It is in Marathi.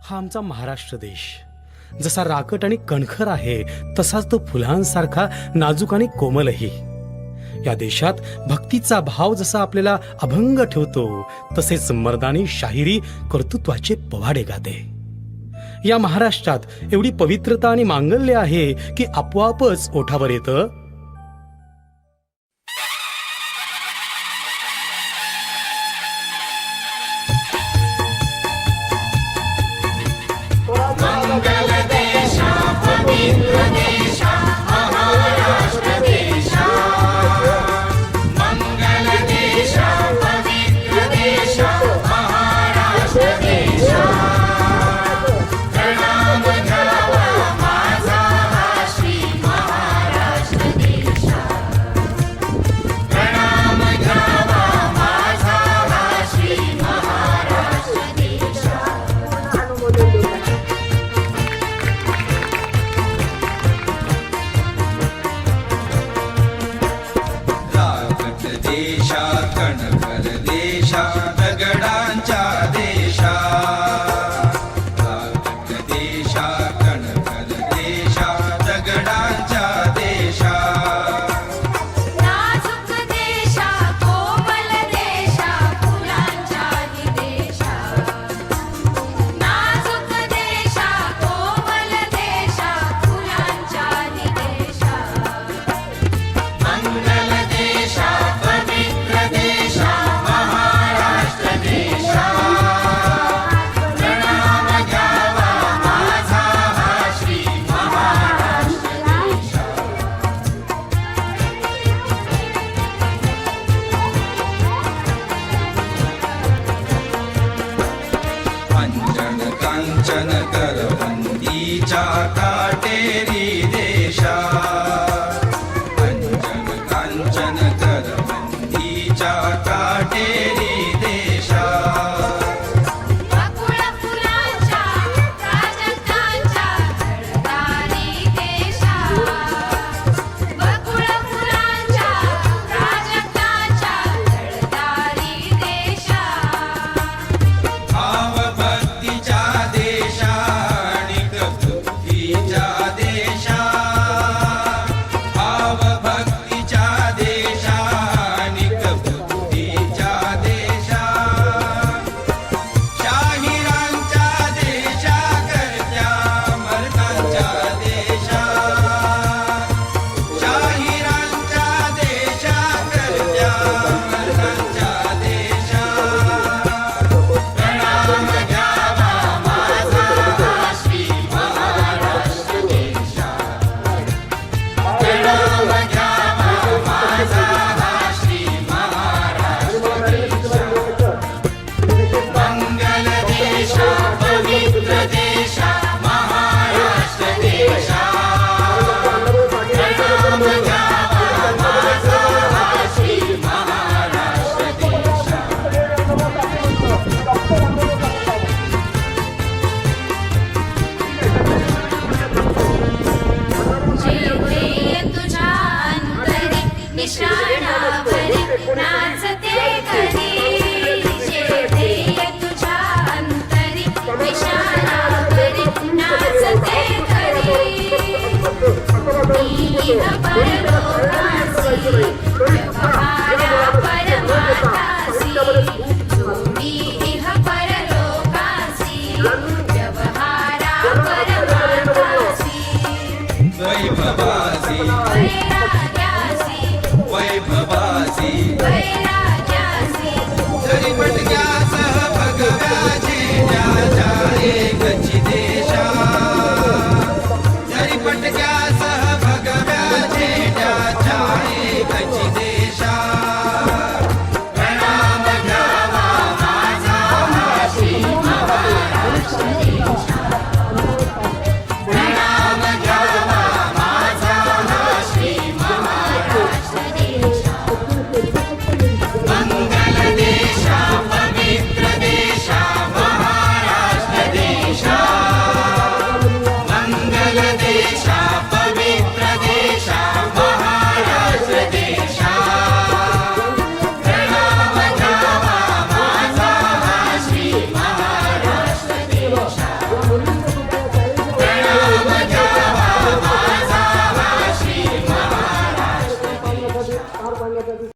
हा आमचा महाराष्ट्र देश जसा राकट आणि कणखर आहे तसाच तो फुलांसारखा नाजूक आणि कोमलही. या देशात भक्तीचा भाव जसा आपल्याला अभंग ठेवतो तसेच मर्दानी शाहिरी कर्तृत्वाचे पोवाडे गाते. या महाराष्ट्रात एवढी पवित्रता आणि मांगल्य आहे की आपोआपच ओठावर येतं, देशा कणकर देशा दगडांच्या देशा. राकट देशा कणकर देशा दगडांच्या देशा. नाजूक देशा कोमल देशा फुलांच्या देशा. नाजूक देशा कोमल देशा फुलांच्या देशा. मंगल देशा पवित्र देशा महाराष्ट्र देशा. प्रणाम घ्यावा माझा हा श्री महाराष्ट्र देशा. अंजन कांचन करवंदीच्या काटेरी देशा. अंजन कांचन करवंदीच्या काटेरी देशा. बकुळ फुलांच्या प्राजक्तांच्या झळदारी देशा. बकुळ फुलांच्या प्राजक्तांच्या झळदारी देशा. भाव भक्तीच्या देशा आणि बुद्धीच्या देशा. भाव भक्तीच्या देशा आणि बुद्धीच्या देशा. शाहिरांच्या देशा करत्या मर्दांच्या देशा. शाहिरांच्या देशा करत्या मर्दांच्या देशा. प्रणाम घ्यावा माझा हा श्री महाराष्ट्र देशा. प्रणाम घ्यावा माझा हा श्री महाराष्ट्र देशा. मंगल देशा पवित्र देशा महाराष्ट्र देशा. प्रणाम घ्यावा माझा हा श्री महाराष्ट्र देशा. जेथे तुझ्या अंतरी निशाणावरी नाचते कधी. जेथे तुझ्या अंतरी निशाणावरी नाचते कधी. इह परलोकासी व्यवहारा परमार्थासी. जोडी इह परलोकासी व्यवहारा परमार्थासी. वैभवासी वैराग्यासी वैभवासी वैराग्यासी. जरी पटक्यासह भगव्या